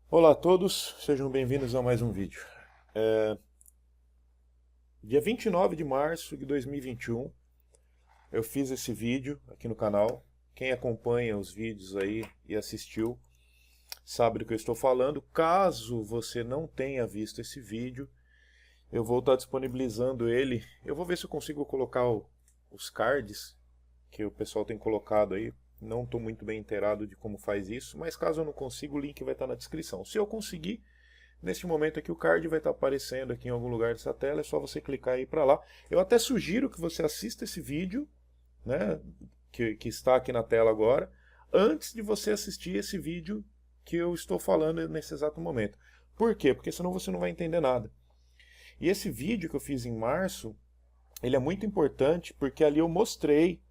Olá a todos, sejam bem-vindos a mais um vídeo. Dia 29 de março de 2021, eu fiz esse vídeo aqui no canal. Quem acompanha os vídeos aí e assistiu sabe do que eu estou falando. Caso você não tenha visto esse vídeo, eu vou estar disponibilizando ele. Eu vou ver se eu consigo colocar os cards que o pessoal tem colocado aí. Não estou muito bem inteirado de como faz isso, mas caso eu não consiga, o link vai estar na descrição. Se eu conseguir, neste momento aqui o card vai estar aparecendo aqui em algum lugar dessa tela, é só você clicar aí para lá. Eu até sugiro que você assista esse vídeo, né, que está aqui na tela agora, antes de você assistir esse vídeo que eu estou falando nesse exato momento. Por quê? Porque senão você não vai entender nada. E esse vídeo que eu fiz em março, ele é muito importante porque ali eu mostrei,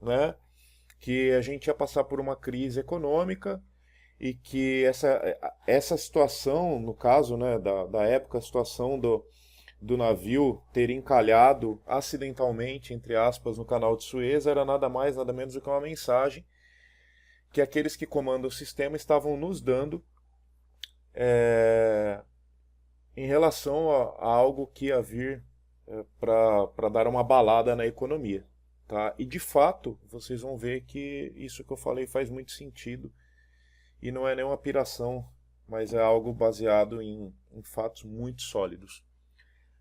né, que a gente ia passar por uma crise econômica e que essa situação, no caso, né, da época, a situação do navio ter encalhado acidentalmente, entre aspas, no canal de Suez, era nada mais, nada menos do que uma mensagem que aqueles que comandam o sistema estavam nos dando é, em relação a algo que ia vir para dar uma balada na economia. Tá? E de fato, vocês vão ver que isso que eu falei faz muito sentido e não é nenhuma piração, mas é algo baseado em fatos muito sólidos.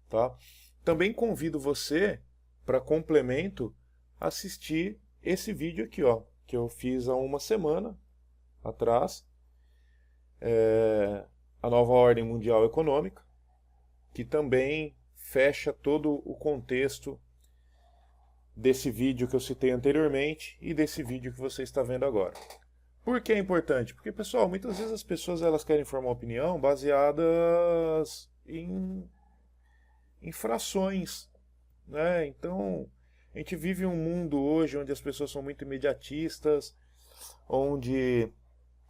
Tá? Também convido você, para complemento, assistir esse vídeo aqui, ó, que eu fiz há uma semana atrás, a nova ordem mundial econômica, que também fecha todo o contexto desse vídeo que eu citei anteriormente e desse vídeo que você está vendo agora. Por que é importante? Porque, pessoal, muitas vezes as pessoas elas querem formar opinião baseadas em frações, né? Então, a gente vive um mundo hoje onde as pessoas são muito imediatistas, onde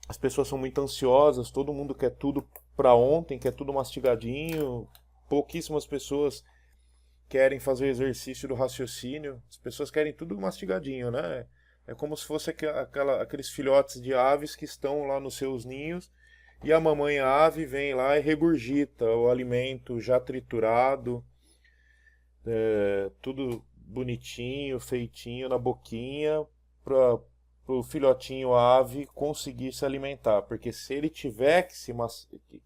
as pessoas são muito ansiosas, todo mundo quer tudo para ontem, quer tudo mastigadinho, pouquíssimas pessoas querem fazer o exercício do raciocínio, as pessoas querem tudo mastigadinho, né? É como se fosse aqueles filhotes de aves que estão lá nos seus ninhos e a mamãe ave vem lá e regurgita o alimento já triturado, tudo bonitinho, feitinho na boquinha, para o filhotinho ave conseguir se alimentar. Porque se ele tiver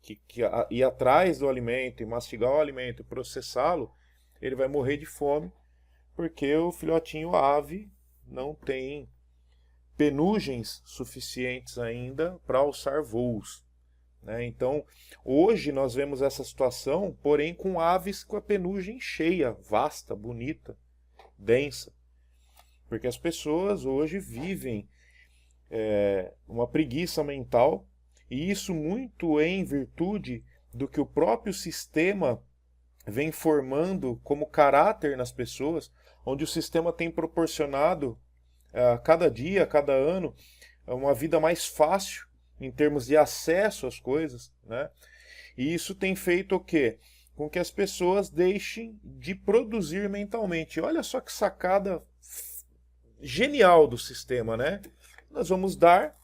que ir atrás do alimento e mastigar o alimento e processá-lo, ele vai morrer de fome, porque o filhotinho ave não tem penugens suficientes ainda para alçar voos. Né? Então, hoje nós vemos essa situação, porém com aves com a penugem cheia, vasta, bonita, densa. Porque as pessoas hoje vivem uma preguiça mental, e isso muito em virtude do que o próprio sistema vem formando como caráter nas pessoas, onde o sistema tem proporcionado a cada dia, a cada ano, uma vida mais fácil em termos de acesso às coisas, né? E isso tem feito o quê? Com que as pessoas deixem de produzir mentalmente. Olha só que sacada genial do sistema, né? Nós vamos dar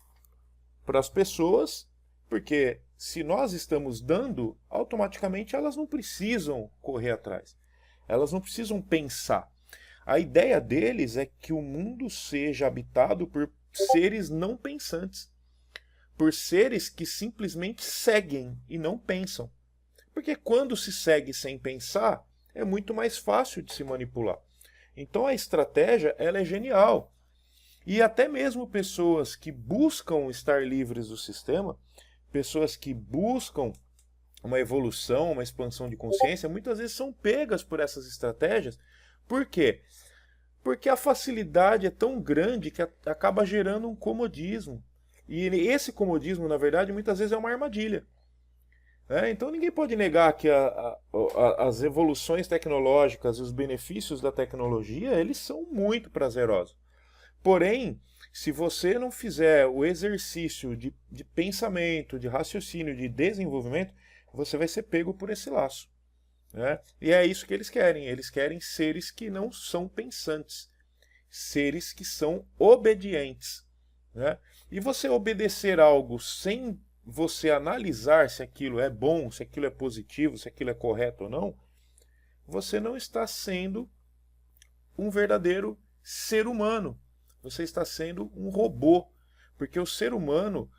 para as pessoas, porque se nós estamos dando, automaticamente elas não precisam correr atrás. Elas não precisam pensar. A ideia deles é que o mundo seja habitado por seres não pensantes, por seres que simplesmente seguem e não pensam. Porque quando se segue sem pensar, é muito mais fácil de se manipular. Então a estratégia ela é genial. E até mesmo pessoas que buscam estar livres do sistema, pessoas que buscam uma evolução, uma expansão de consciência, muitas vezes são pegas por essas estratégias. Por quê? Porque a facilidade é tão grande que acaba gerando um comodismo. E esse comodismo, na verdade, muitas vezes é uma armadilha. Então ninguém pode negar que as evoluções tecnológicas e os benefícios da tecnologia, eles são muito prazerosos. Porém, se você não fizer o exercício de pensamento, de raciocínio, de desenvolvimento, você vai ser pego por esse laço. Né? E é isso que eles querem. Eles querem seres que não são pensantes, seres que são obedientes. Né? E você obedecer algo sem você analisar se aquilo é bom, se aquilo é positivo, se aquilo é correto ou não, você não está sendo um verdadeiro ser humano. Você está sendo um robô. Porque o ser humano,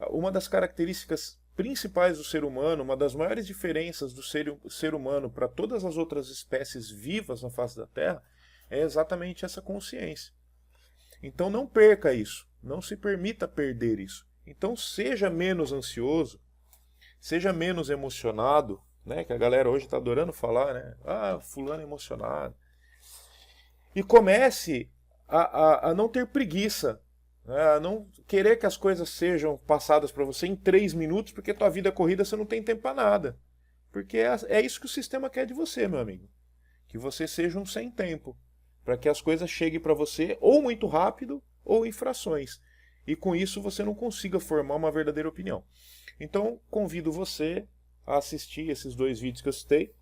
uma das características principais do ser humano, uma das maiores diferenças do ser humano para todas as outras espécies vivas na face da Terra, é exatamente essa consciência. Então não perca isso, não se permita perder isso. Então seja menos ansioso, seja menos emocionado, né? Que a galera hoje está adorando falar, né? Ah, fulano é emocionado. E comece a não ter preguiça, né? A não querer que as coisas sejam passadas para você em 3 minutos, porque tua vida é corrida, você não tem tempo para nada. Porque é isso que o sistema quer de você, meu amigo. Que você seja um sem tempo, para que as coisas cheguem para você ou muito rápido ou em frações. E com isso você não consiga formar uma verdadeira opinião. Então, convido você a assistir esses 2 vídeos que eu citei.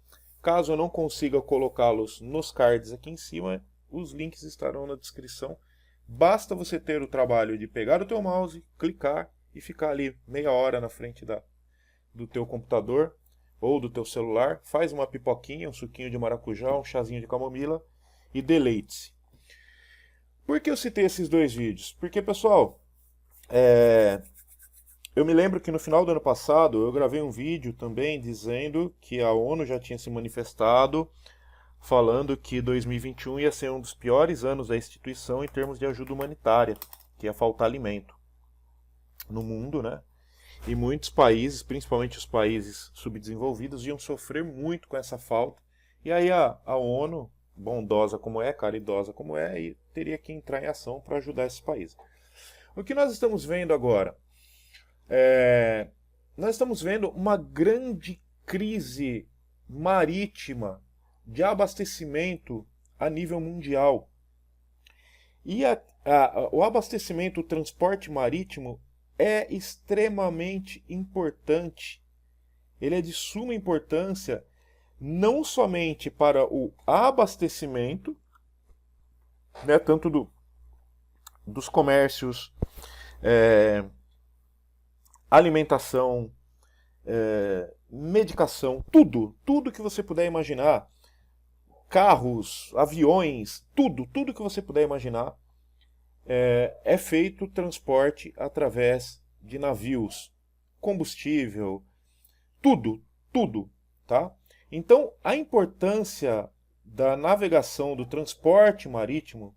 Caso eu não consiga colocá-los nos cards aqui em cima, os links estarão na descrição. Basta você ter o trabalho de pegar o teu mouse, clicar e ficar ali meia hora na frente do teu computador ou do teu celular. Faz uma pipoquinha, um suquinho de maracujá, um chazinho de camomila e deleite-se. Por que eu citei esses 2 vídeos? Porque, pessoal, eu me lembro que no final do ano passado eu gravei um vídeo também dizendo que a ONU já tinha se manifestado, falando que 2021 ia ser um dos piores anos da instituição em termos de ajuda humanitária, que ia faltar alimento no mundo, né? E muitos países, principalmente os países subdesenvolvidos, iam sofrer muito com essa falta. E aí a ONU, bondosa como é, caridosa como é, teria que entrar em ação para ajudar esses países. O que nós estamos vendo agora? Nós estamos vendo uma grande crise marítima de abastecimento a nível mundial. E o abastecimento, o transporte marítimo é extremamente importante. Ele é de suma importância não somente para o abastecimento, né, tanto dos comércios, alimentação, medicação, tudo que você puder imaginar, carros, aviões, tudo que você puder imaginar, é feito transporte através de navios, combustível, tudo, tá? Então, a importância da navegação, do transporte marítimo,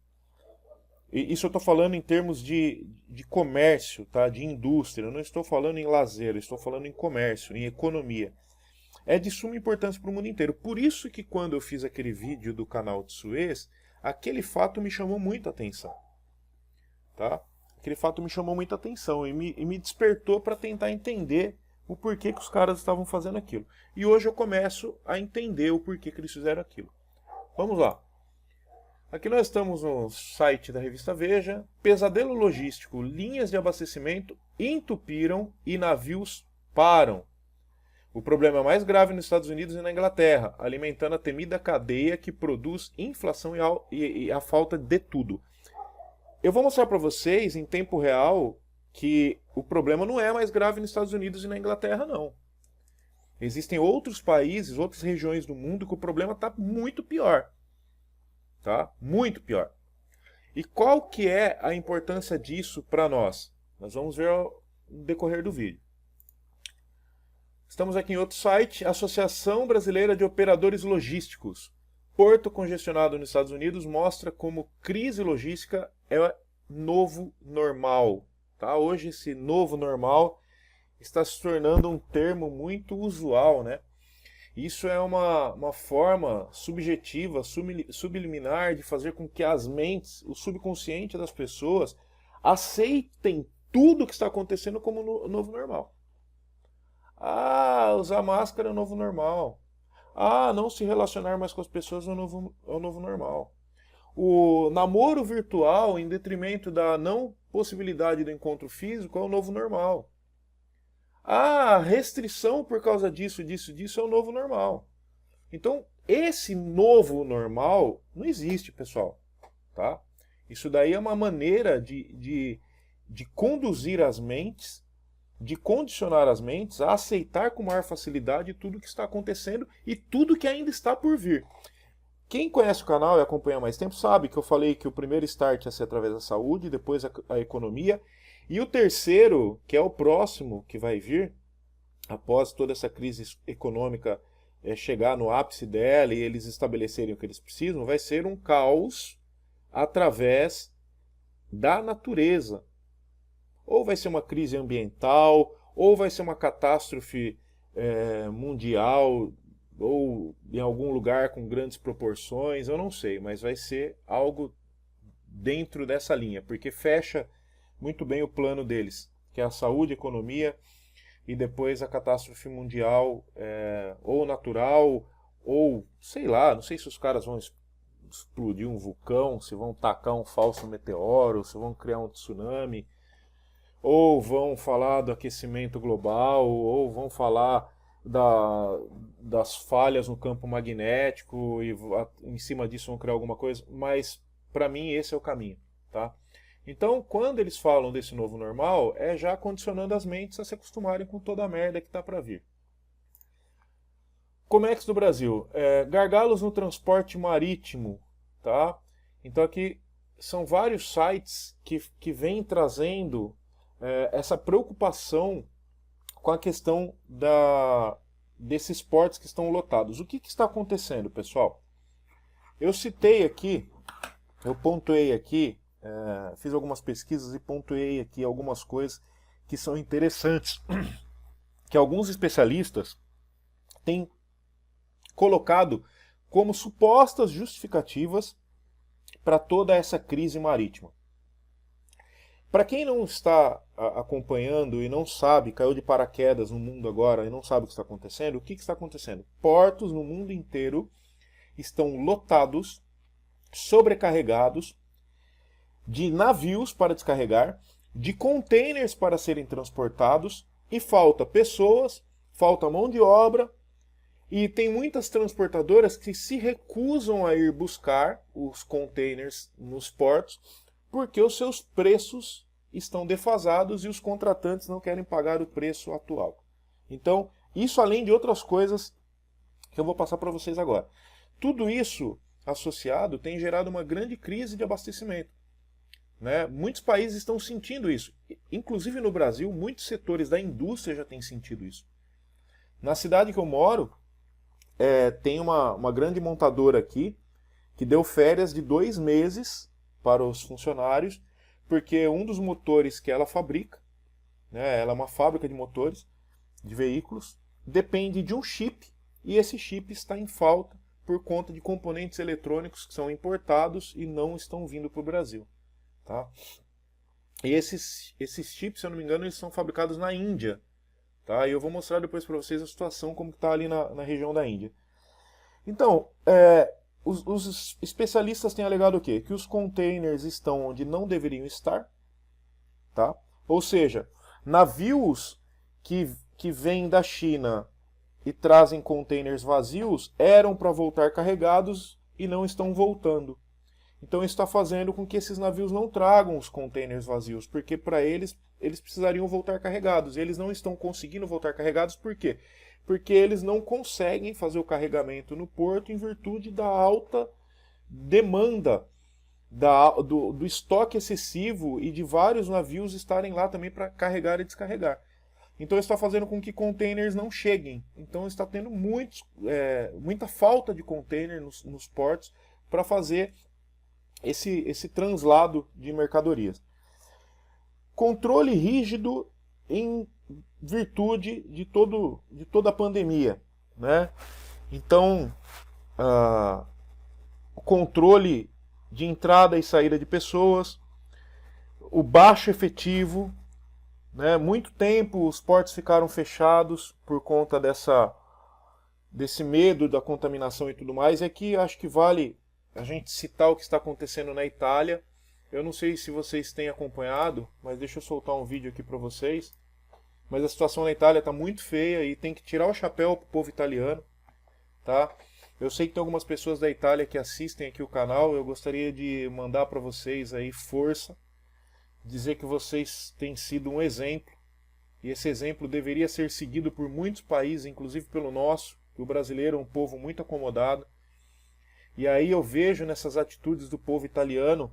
isso eu estou falando em termos de comércio, tá? De indústria, eu não estou falando em lazer, eu estou falando em comércio, em economia. É de suma importância para o mundo inteiro. Por isso que quando eu fiz aquele vídeo do canal de Suez, aquele fato me chamou muita atenção. Tá? Aquele fato me chamou muita atenção e me despertou para tentar entender o porquê que os caras estavam fazendo aquilo. E hoje eu começo a entender o porquê que eles fizeram aquilo. Vamos lá. Aqui nós estamos no site da revista Veja. Pesadelo logístico, linhas de abastecimento entupiram e navios param. O problema é mais grave nos Estados Unidos e na Inglaterra, alimentando a temida cadeia que produz inflação e a falta de tudo. Eu vou mostrar para vocês, em tempo real, que o problema não é mais grave nos Estados Unidos e na Inglaterra, não. Existem outros países, outras regiões do mundo que o problema está muito pior. Tá? Muito pior. E qual que é a importância disso para nós? Nós vamos ver no decorrer do vídeo. Estamos aqui em outro site, Associação Brasileira de Operadores Logísticos. Porto congestionado nos Estados Unidos mostra como crise logística é novo normal. Tá? Hoje esse novo normal está se tornando um termo muito usual, né? Isso é uma forma subjetiva, subliminar de fazer com que as mentes, o subconsciente das pessoas, aceitem tudo o que está acontecendo como novo normal. Ah, usar máscara é o novo normal. Ah, não se relacionar mais com as pessoas é o novo normal. O namoro virtual, em detrimento da não possibilidade do encontro físico, é o novo normal. Ah, restrição por causa disso é o novo normal. Então, esse novo normal não existe, pessoal. Tá? Isso daí é uma maneira de conduzir as mentes de condicionar as mentes a aceitar com maior facilidade tudo que está acontecendo e tudo que ainda está por vir. Quem conhece o canal e acompanha há mais tempo sabe que eu falei que o primeiro start ia ser através da saúde, depois a economia, e o terceiro, que é o próximo que vai vir, após toda essa crise econômica chegar no ápice dela e eles estabelecerem o que eles precisam, vai ser um caos através da natureza. Ou vai ser uma crise ambiental, ou vai ser uma catástrofe mundial, ou em algum lugar com grandes proporções, eu não sei, mas vai ser algo dentro dessa linha, porque fecha muito bem o plano deles, que é a saúde, a economia e depois a catástrofe mundial, ou natural, ou sei lá, não sei se os caras vão explodir um vulcão, se vão tacar um falso meteoro, se vão criar um tsunami, ou vão falar do aquecimento global, ou vão falar das falhas no campo magnético e em cima disso vão criar alguma coisa, mas para mim esse é o caminho, tá? Então, quando eles falam desse novo normal, é já condicionando as mentes a se acostumarem com toda a merda que está para vir. Comex do Brasil, gargalos no transporte marítimo, tá? Então aqui são vários sites que vêm trazendo essa preocupação com a questão desses portos que estão lotados. O que está acontecendo, pessoal? Eu citei aqui, eu pontuei aqui, fiz algumas pesquisas e pontuei aqui algumas coisas que são interessantes, que alguns especialistas têm colocado como supostas justificativas para toda essa crise marítima. Para quem não está acompanhando e não sabe, caiu de paraquedas no mundo agora e não sabe o que está acontecendo, o que está acontecendo? Portos no mundo inteiro estão lotados, sobrecarregados, de navios para descarregar, de containers para serem transportados, e falta pessoas, falta mão de obra, e tem muitas transportadoras que se recusam a ir buscar os containers nos portos, porque os seus preços estão defasados e os contratantes não querem pagar o preço atual. Então, isso além de outras coisas que eu vou passar para vocês agora. Tudo isso associado tem gerado uma grande crise de abastecimento, né? Muitos países estão sentindo isso. Inclusive no Brasil, muitos setores da indústria já têm sentido isso. Na cidade que eu moro, tem uma grande montadora aqui que deu férias de 2 meses para os funcionários, porque um dos motores que ela fabrica, né, ela é uma fábrica de motores, de veículos, depende de um chip, e esse chip está em falta por conta de componentes eletrônicos que são importados e não estão vindo para o Brasil. Tá? E esses chips, se eu não me engano, eles são fabricados na Índia. Tá? E eu vou mostrar depois para vocês a situação como está ali na região da Índia. Então, os especialistas têm alegado o quê? Que os containers estão onde não deveriam estar. Tá? Ou seja, navios que vêm da China e trazem containers vazios eram para voltar carregados e não estão voltando. Então isso está fazendo com que esses navios não tragam os containers vazios, porque para eles precisariam voltar carregados. E eles não estão conseguindo voltar carregados, por quê? Porque eles não conseguem fazer o carregamento no porto em virtude da alta demanda, do estoque excessivo e de vários navios estarem lá também para carregar e descarregar. Então isso está fazendo com que containers não cheguem. Então está tendo muita falta de container nos portos para fazer esse translado de mercadorias. Controle rígido em virtude de toda a pandemia, né? Então, o controle de entrada e saída de pessoas, o baixo efetivo, né? Muito tempo os portos ficaram fechados por conta desse medo da contaminação e tudo mais. E aqui acho que vale a gente citar o que está acontecendo na Itália. Eu não sei se vocês têm acompanhado, mas deixa eu soltar um vídeo aqui para vocês. Mas a situação na Itália está muito feia e tem que tirar o chapéu para o povo italiano, tá? Eu sei que tem algumas pessoas da Itália que assistem aqui o canal. Eu gostaria de mandar para vocês aí força, dizer que vocês têm sido um exemplo, e esse exemplo deveria ser seguido por muitos países, inclusive pelo nosso, que o brasileiro é um povo muito acomodado. E aí eu vejo nessas atitudes do povo italiano,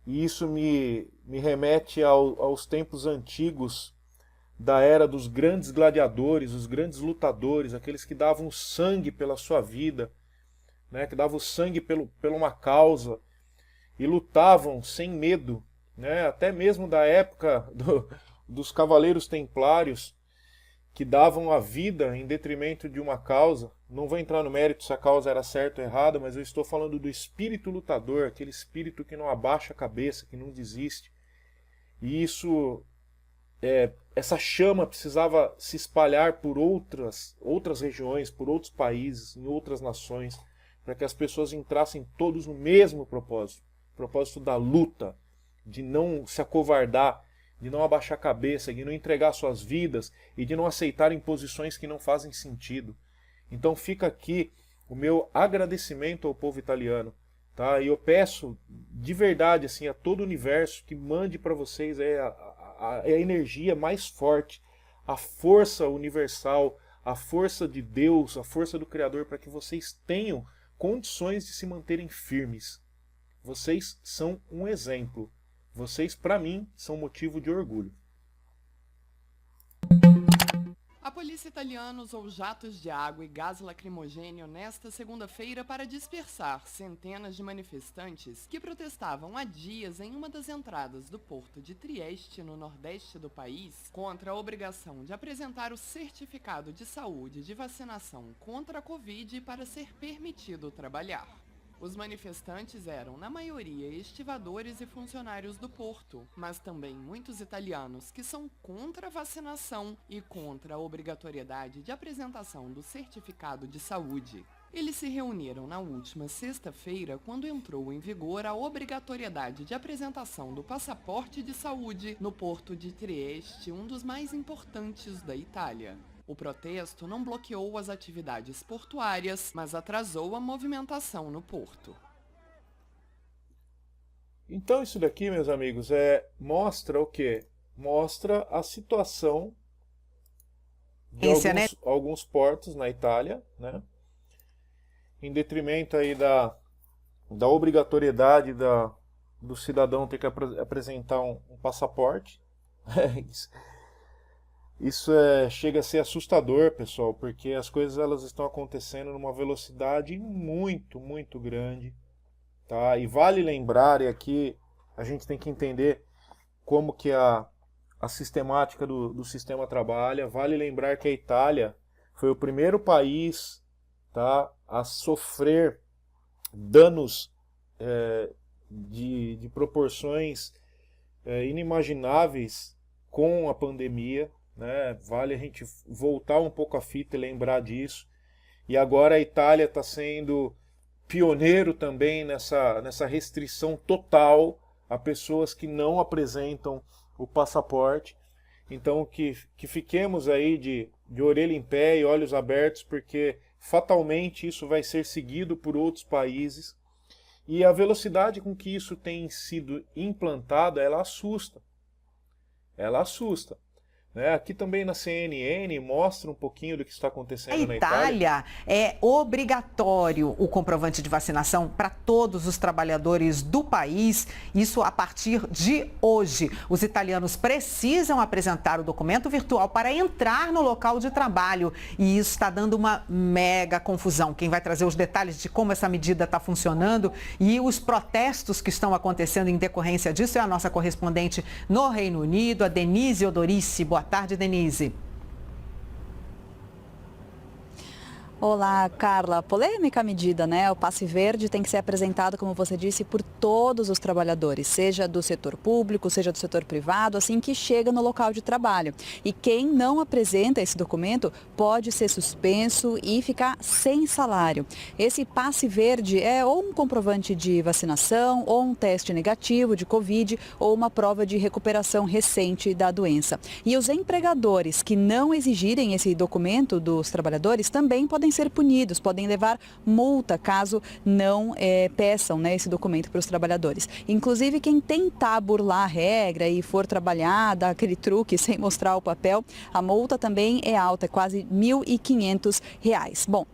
e isso me remete aos tempos antigos, da era dos grandes gladiadores, os grandes lutadores, aqueles que davam sangue pela sua vida, né, que davam sangue por uma causa, e lutavam sem medo, né, até mesmo da época dos cavaleiros templários, que davam a vida em detrimento de uma causa. Não vou entrar no mérito se a causa era certa ou errada, mas eu estou falando do espírito lutador, aquele espírito que não abaixa a cabeça, que não desiste. E isso, essa chama precisava se espalhar por outras regiões, por outros países, em outras nações, para que as pessoas entrassem todos no mesmo propósito. O propósito da luta, de não se acovardar, de não abaixar a cabeça, de não entregar suas vidas e de não aceitar imposições que não fazem sentido. Então fica aqui o meu agradecimento ao povo italiano, tá? E eu peço de verdade assim, a todo o universo que mande para vocês a energia mais forte, a força universal, a força de Deus, a força do Criador, para que vocês tenham condições de se manterem firmes. Vocês são um exemplo. Vocês, para mim, são motivo de orgulho. A polícia italiana usou jatos de água e gás lacrimogêneo nesta segunda-feira para dispersar centenas de manifestantes que protestavam há dias em uma das entradas do porto de Trieste, no nordeste do país, contra a obrigação de apresentar o certificado de saúde de vacinação contra a Covid para ser permitido trabalhar. Os manifestantes eram, na maioria, estivadores e funcionários do porto, mas também muitos italianos que são contra a vacinação e contra a obrigatoriedade de apresentação do certificado de saúde. Eles se reuniram na última sexta-feira, quando entrou em vigor a obrigatoriedade de apresentação do passaporte de saúde no porto de Trieste, um dos mais importantes da Itália. O protesto não bloqueou as atividades portuárias, mas atrasou a movimentação no porto. Então isso daqui, meus amigos, mostra o quê? Mostra a situação de alguns portos na Itália, né? Em detrimento aí da obrigatoriedade do cidadão ter que apresentar um passaporte. Isso chega a ser assustador, pessoal, porque as coisas elas estão acontecendo numa velocidade muito, muito grande, tá? E vale lembrar, e aqui a gente tem que entender como que a sistemática do sistema trabalha. Vale lembrar que a Itália foi o primeiro país, tá, a sofrer danos de proporções inimagináveis com a pandemia. Né? Vale a gente voltar um pouco a fita e lembrar disso. E agora a Itália está sendo pioneiro também nessa restrição total a pessoas que não apresentam o passaporte. Então que fiquemos aí de orelha em pé e olhos abertos, porque fatalmente isso vai ser seguido por outros países. E a velocidade com que isso tem sido implantado, ela assusta. Ela assusta. Aqui também na CNN mostra um pouquinho do que está acontecendo na Itália. É obrigatório o comprovante de vacinação para todos os trabalhadores do país. Isso a partir de hoje. Os italianos precisam apresentar o documento virtual para entrar no local de trabalho. E isso está dando uma mega confusão. Quem vai trazer os detalhes de como essa medida está funcionando e os protestos que estão acontecendo em decorrência disso é a nossa correspondente no Reino Unido, a Denise Odorici. Boa tarde, Denise. Olá, Carla. Polêmica medida, né? O passe verde tem que ser apresentado, como você disse, por todos os trabalhadores, seja do setor público, seja do setor privado, assim que chega no local de trabalho. E quem não apresenta esse documento pode ser suspenso e ficar sem salário. Esse passe verde é ou um comprovante de vacinação, ou um teste negativo de Covid, ou uma prova de recuperação recente da doença. E os empregadores que não exigirem esse documento dos trabalhadores também podem podem ser punidos, podem levar multa caso não peçam, né, esse documento para os trabalhadores. Inclusive, quem tentar burlar a regra e for trabalhar, dar aquele truque sem mostrar o papel, a multa também é alta, é quase R$1.500. Bom,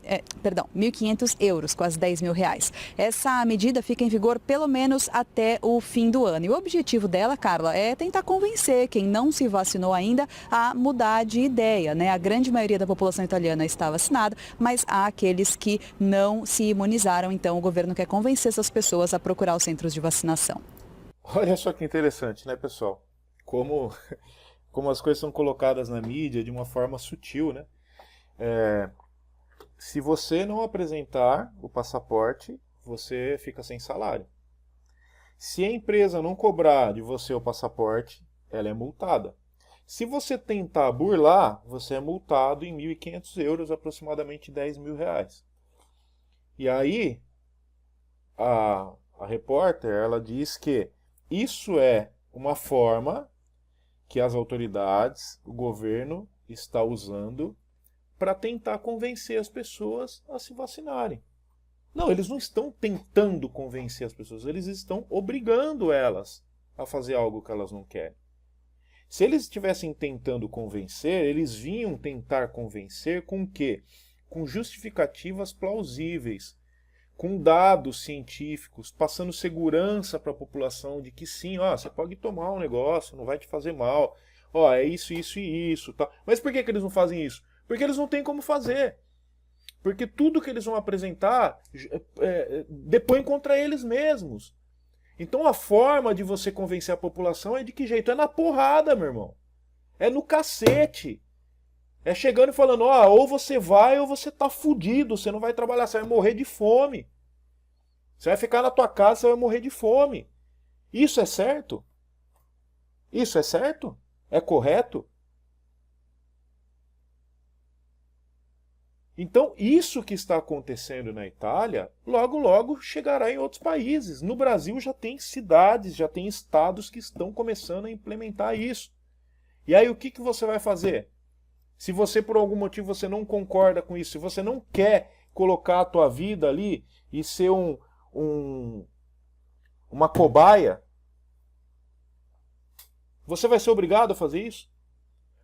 perdão, 1.500 euros, quase R$10.000. Essa medida fica em vigor pelo menos até o fim do ano. E o objetivo dela, Carla, é tentar convencer quem não se vacinou ainda a mudar de ideia, né? A grande maioria da população italiana está vacinada, mas há aqueles que não se imunizaram, então o governo quer convencer essas pessoas a procurar os centros de vacinação. Olha só que interessante, né, pessoal? Como as coisas são colocadas na mídia de uma forma sutil, né? Se você não apresentar o passaporte, você fica sem salário. Se a empresa não cobrar de você o passaporte, ela é multada. Se você tentar burlar, você é multado em 1.500 euros, aproximadamente R$10.000. E aí, a repórter, ela diz que isso é uma forma que as autoridades, o governo, está usando para tentar convencer as pessoas a se vacinarem. Não, eles não estão tentando convencer as pessoas, eles estão obrigando elas a fazer algo que elas não querem. Se eles estivessem tentando convencer, eles vinham tentar convencer com o quê? Com justificativas plausíveis, com dados científicos, passando segurança para a população de que sim, você pode tomar um negócio, não vai te fazer mal, é isso, isso e isso. Tá? Mas por que eles não fazem isso? Porque eles não têm como fazer. Porque tudo que eles vão apresentar depõe contra eles mesmos. Então a forma de você convencer a população é de que jeito? É na porrada, meu irmão. É no cacete. É chegando e falando, ou você vai ou você tá fudido, você não vai trabalhar, você vai morrer de fome. Você vai ficar na tua casa, você vai morrer de fome. Isso é certo? Isso é certo? É correto? Então, isso que está acontecendo na Itália, logo, logo chegará em outros países. No Brasil já tem cidades, já tem estados que estão começando a implementar isso. E aí o que você vai fazer? Se você, por algum motivo, você não concorda com isso, se você não quer colocar a tua vida ali e ser uma cobaia, você vai ser obrigado a fazer isso?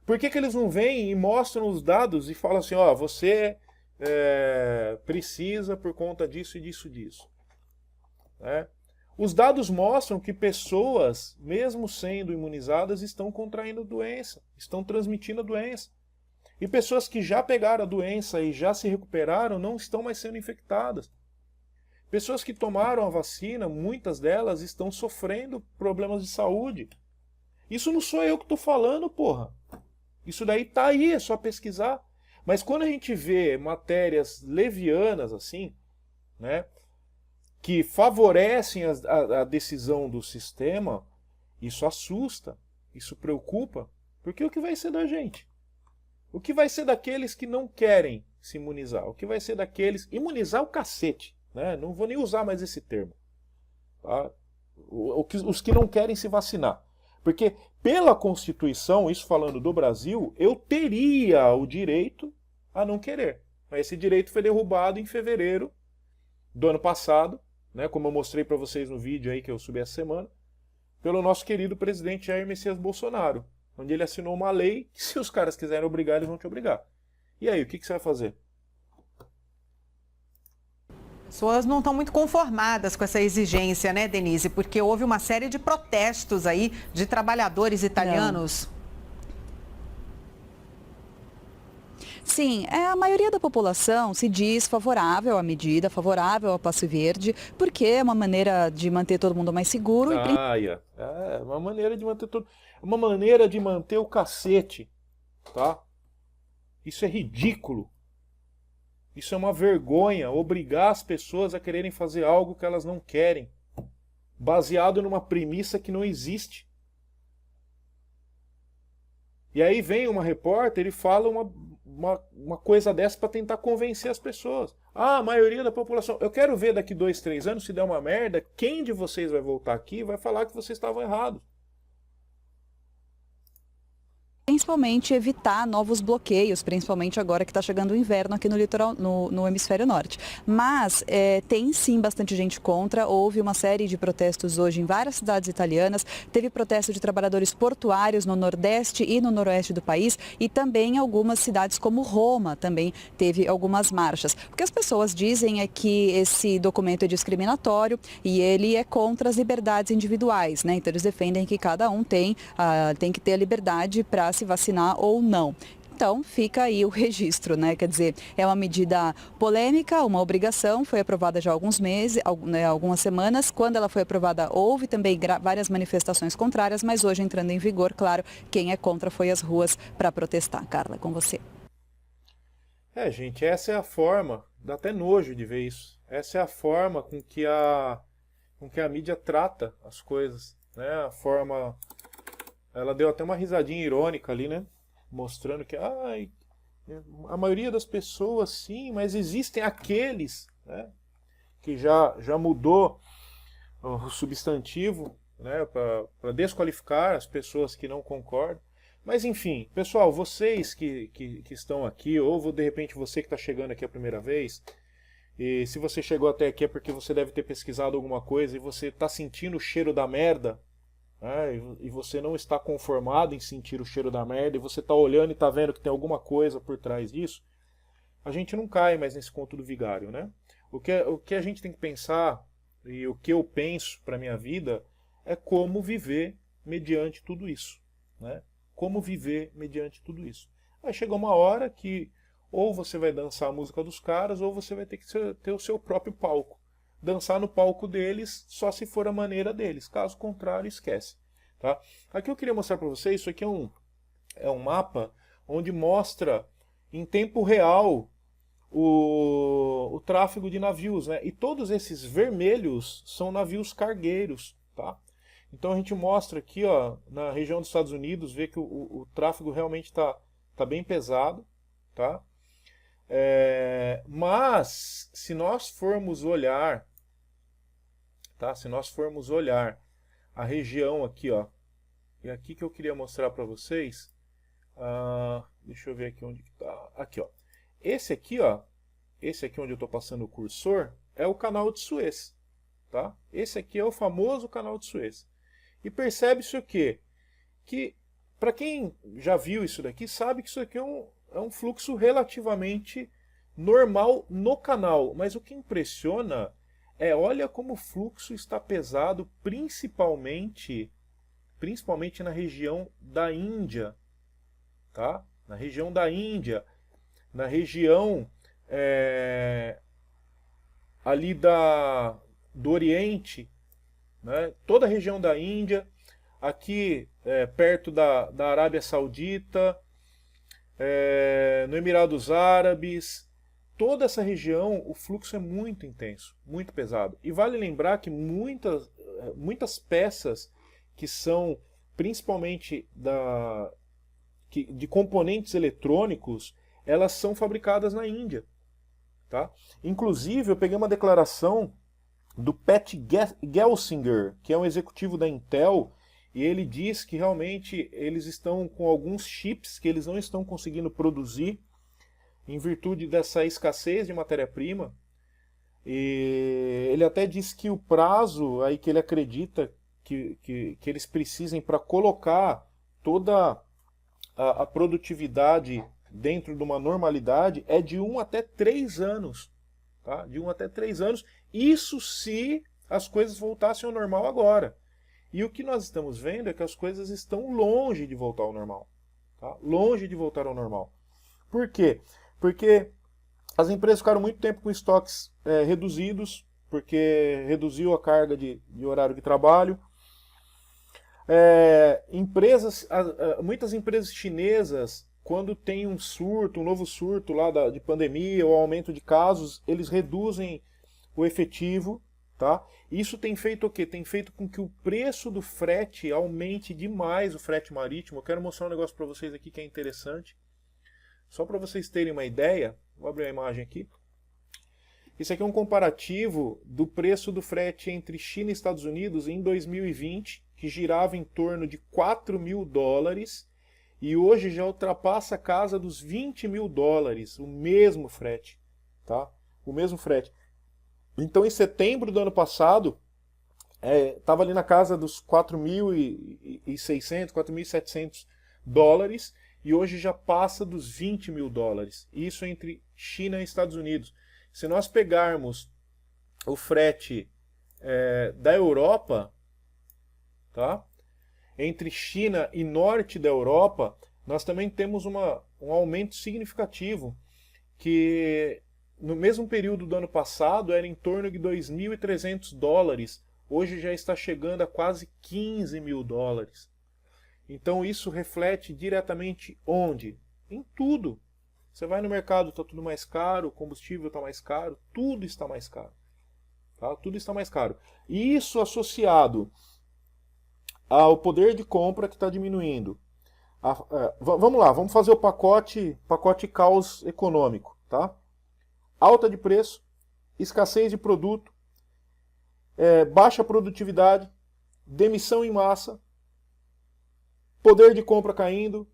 Por que eles não vêm e mostram os dados e falam assim, você precisa por conta disso e disso? Né? Os dados mostram que pessoas, mesmo sendo imunizadas, estão contraindo a doença, estão transmitindo a doença. E pessoas que já pegaram a doença e já se recuperaram não estão mais sendo infectadas. Pessoas que tomaram a vacina, muitas delas estão sofrendo problemas de saúde. Isso não sou eu que estou falando, porra. Isso daí tá aí, é só pesquisar. Mas quando a gente vê matérias levianas assim, né, que favorecem a decisão do sistema, isso assusta, isso preocupa, porque o que vai ser da gente? O que vai ser daqueles que não querem se imunizar? O que vai ser daqueles... Imunizar o cacete, né? Não vou nem usar mais esse termo. Tá? Os que não querem se vacinar. Porque, pela Constituição, isso falando do Brasil, eu teria o direito a não querer. Mas esse direito foi derrubado em fevereiro do ano passado, né, como eu mostrei para vocês no vídeo aí que eu subi essa semana, pelo nosso querido presidente Jair Messias Bolsonaro, onde ele assinou uma lei que, se os caras quiserem obrigar, eles vão te obrigar. E aí, o que você vai fazer? As pessoas não estão muito conformadas com essa exigência, né, Denise? Porque houve uma série de protestos aí de trabalhadores italianos. Sim, a maioria da população se diz favorável à medida, favorável ao passe verde, porque é uma maneira de manter todo mundo mais seguro. É uma maneira de manter todo... Uma maneira de manter o cacete, tá? Isso é ridículo. Isso é uma vergonha, obrigar as pessoas a quererem fazer algo que elas não querem, baseado numa premissa que não existe. E aí vem uma repórter e fala uma coisa dessa para tentar convencer as pessoas. A maioria da população... Eu quero ver daqui 2, 3 anos, se der uma merda, quem de vocês vai voltar aqui e vai falar que vocês estavam errados. principalmente evitar novos bloqueios, principalmente agora que está chegando o inverno aqui no litoral, no hemisfério norte. Mas tem sim bastante gente contra, houve uma série de protestos hoje em várias cidades italianas, teve protesto de trabalhadores portuários no nordeste e no noroeste do país e também em algumas cidades como Roma também teve algumas marchas. O que as pessoas dizem é que esse documento é discriminatório e ele é contra as liberdades individuais, né? Então eles defendem que cada um tem que ter a liberdade para se vacinar ou não. Então, fica aí o registro, né? Quer dizer, é uma medida polêmica, uma obrigação, foi aprovada já há alguns meses, algumas semanas. Quando ela foi aprovada, houve também várias manifestações contrárias, mas hoje, entrando em vigor, claro, quem é contra foi às ruas para protestar. Carla, com você. Gente, essa é a forma, dá até nojo de ver isso. Essa é a forma com que a mídia trata as coisas, né? A forma... Ela deu até uma risadinha irônica ali, né? Mostrando que a maioria das pessoas sim, mas existem aqueles, né, que já mudou o substantivo, né, para desqualificar as pessoas que não concordam. Mas enfim, pessoal, vocês que estão aqui, ou de repente você que está chegando aqui a primeira vez, e se você chegou até aqui é porque você deve ter pesquisado alguma coisa e você está sentindo o cheiro da merda, e você não está conformado em sentir o cheiro da merda, e você está olhando e está vendo que tem alguma coisa por trás disso, a gente não cai mais nesse conto do vigário, né? O que a gente tem que pensar, e o que eu penso para a minha vida, é como viver mediante tudo isso, né? Como viver mediante tudo isso. Vai chegar uma hora que ou você vai dançar a música dos caras, ou você vai ter que ter o seu próprio palco. Dançar no palco deles só se for a maneira deles. Caso contrário, esquece. Tá? Aqui eu queria mostrar para vocês, isso aqui é um mapa onde mostra em tempo real o tráfego de navios, né? E todos esses vermelhos são navios cargueiros. Tá? Então a gente mostra aqui, na região dos Estados Unidos, vê que o tráfego realmente está bem pesado. Tá? Mas se nós formos olhar... Tá? Se nós formos olhar a região aqui, e aqui que eu queria mostrar para vocês, deixa eu ver aqui onde está, aqui, esse aqui onde eu estou passando o cursor, é o canal de Suez, tá? Esse aqui é o famoso canal de Suez. E percebe-se o quê? Que, para quem já viu isso daqui, sabe que isso aqui é um fluxo relativamente normal no canal, mas o que impressiona olha como o fluxo está pesado, principalmente na região da Índia, tá? Na região da Índia, na região ali do Oriente, né? Toda a região da Índia, aqui perto da Arábia Saudita, no Emirados Árabes. Toda essa região, o fluxo é muito intenso, muito pesado. E vale lembrar que muitas peças que são principalmente de componentes eletrônicos, elas são fabricadas na Índia. Tá? Inclusive, eu peguei uma declaração do Pat Gelsinger, que é um executivo da Intel, e ele diz que realmente eles estão com alguns chips que eles não estão conseguindo produzir em virtude dessa escassez de matéria-prima. E ele até diz que o prazo aí que ele acredita que eles precisem para colocar toda a produtividade dentro de uma normalidade é de 1 até 3 anos. Tá? De 1 até 3 anos. Isso se as coisas voltassem ao normal agora. E o que nós estamos vendo é que as coisas estão longe de voltar ao normal. Tá? Longe de voltar ao normal. Por quê? Porque as empresas ficaram muito tempo com estoques reduzidos, porque reduziu a carga de horário de trabalho. Muitas empresas chinesas, quando tem um novo surto lá de pandemia ou aumento de casos, eles reduzem o efetivo. Tá? Isso tem feito o quê? Tem feito com que o preço do frete aumente demais, o frete marítimo. Eu quero mostrar um negócio para vocês aqui que é interessante. Só para vocês terem uma ideia, vou abrir a imagem aqui. Isso aqui é um comparativo do preço do frete entre China e Estados Unidos em 2020, que girava em torno de $4.000, e hoje já ultrapassa a casa dos 20 mil dólares, o mesmo frete, tá? O mesmo frete. Então, em setembro do ano passado, estava ali na casa dos 4.600, 4.700 dólares, e hoje já passa dos 20 mil dólares. Isso entre China e Estados Unidos. Se nós pegarmos o frete da Europa, tá? Entre China e norte da Europa, nós também temos um aumento significativo, que no mesmo período do ano passado era em torno de 2.300 dólares, hoje já está chegando a quase 15 mil dólares. Então isso reflete diretamente onde? Em tudo. Você vai no mercado, está tudo mais caro, o combustível está mais caro, tudo está mais caro. Tá? Tudo está mais caro. E isso associado ao poder de compra que está diminuindo. Vamos lá, vamos fazer o pacote caos econômico. Tá? Alta de preço, escassez de produto, baixa produtividade, demissão em massa, poder de compra caindo,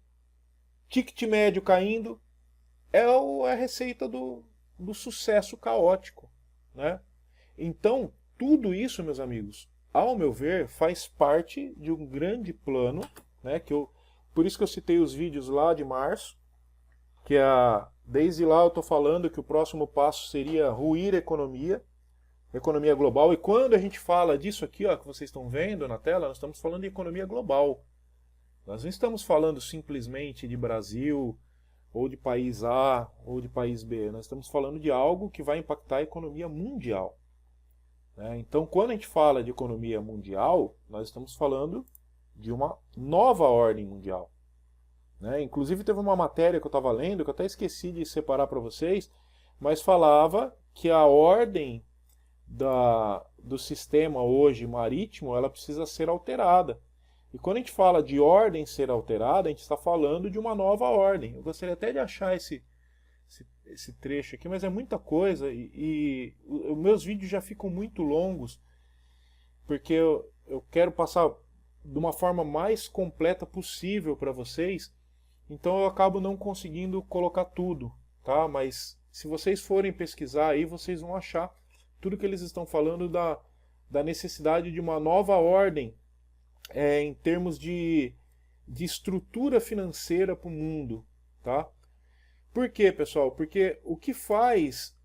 ticket médio caindo, é a receita do sucesso caótico, né? Então, tudo isso, meus amigos, ao meu ver, faz parte de um grande plano, né? Por isso que eu citei os vídeos lá de março, que desde lá eu estou falando que o próximo passo seria ruir a economia global. E quando a gente fala disso aqui, ó, que vocês estão vendo na tela, nós estamos falando de economia global. Nós não estamos falando simplesmente de Brasil, ou de país A, ou de país B. Nós estamos falando de algo que vai impactar a economia mundial. Né? Então, quando a gente fala de economia mundial, nós estamos falando de uma nova ordem mundial. Né? Inclusive, teve uma matéria que eu estava lendo, que eu até esqueci de separar para vocês, mas falava que a ordem do sistema hoje marítimo, ela precisa ser alterada. E quando a gente fala de ordem ser alterada, a gente está falando de uma nova ordem. Eu gostaria até de achar esse trecho aqui, mas é muita coisa e os meus vídeos já ficam muito longos, porque eu quero passar de uma forma mais completa possível para vocês, então eu acabo não conseguindo colocar tudo, tá? Mas se vocês forem pesquisar aí, vocês vão achar tudo que eles estão falando da necessidade de uma nova ordem em termos de estrutura financeira para o mundo, tá? Por quê, pessoal? Porque o que faz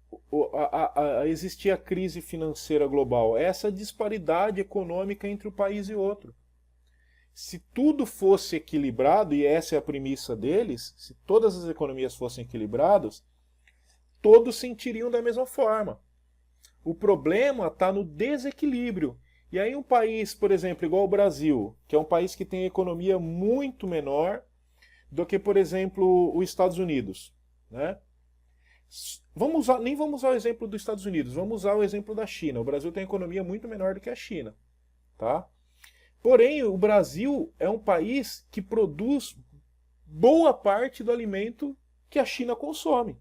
existir a crise financeira global é essa disparidade econômica entre um país e outro. Se tudo fosse equilibrado, e essa é a premissa deles, se todas as economias fossem equilibradas, todos sentiriam da mesma forma. O problema está no desequilíbrio. E aí um país, por exemplo, igual o Brasil, que é um país que tem economia muito menor do que, por exemplo, os Estados Unidos. Né? Nem vamos usar o exemplo dos Estados Unidos, vamos usar o exemplo da China. O Brasil tem economia muito menor do que a China. Tá? Porém, o Brasil é um país que produz boa parte do alimento que a China consome.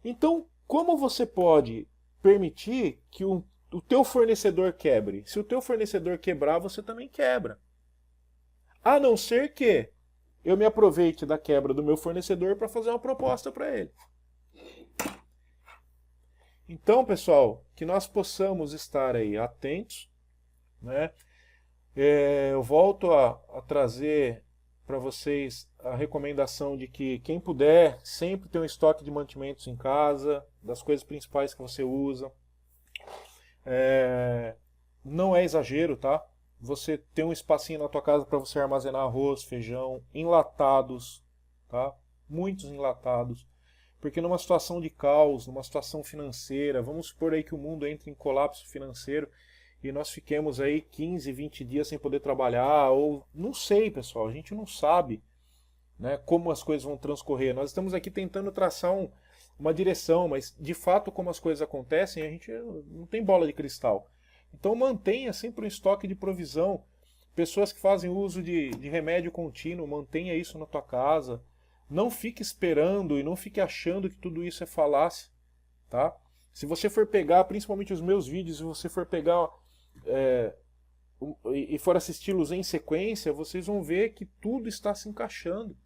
Então, como você pode permitir que o teu fornecedor quebre? Se o teu fornecedor quebrar, você também quebra. A não ser que eu me aproveite da quebra do meu fornecedor para fazer uma proposta para ele. Então, pessoal, que nós possamos estar aí atentos, né? Eu volto a trazer para vocês a recomendação de que quem puder sempre ter um estoque de mantimentos em casa, das coisas principais que você usa. Não é exagero, tá? Você ter um espacinho na tua casa para você armazenar arroz, feijão, enlatados, tá? Muitos enlatados. Porque numa situação de caos, numa situação financeira, vamos supor aí que o mundo entre em colapso financeiro e nós fiquemos aí 15, 20 dias sem poder trabalhar, ou não sei, pessoal, a gente não sabe, né, como as coisas vão transcorrer. Nós estamos aqui tentando traçar uma direção, mas de fato como as coisas acontecem, a gente não tem bola de cristal. Então mantenha sempre um estoque de provisão. Pessoas que fazem uso de remédio contínuo, mantenha isso na tua casa. Não fique esperando e não fique achando que tudo isso é falácia. Tá? Se você for pegar, principalmente os meus vídeos, se você for pegar e for assisti-los em sequência, vocês vão ver que tudo está se encaixando.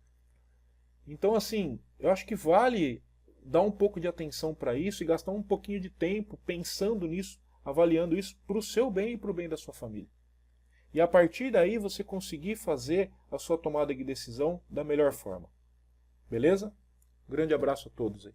Então, assim, eu acho que vale dar um pouco de atenção para isso e gastar um pouquinho de tempo pensando nisso, avaliando isso para o seu bem e para o bem da sua família. E a partir daí você conseguir fazer a sua tomada de decisão da melhor forma. Beleza? Grande abraço a todos aí.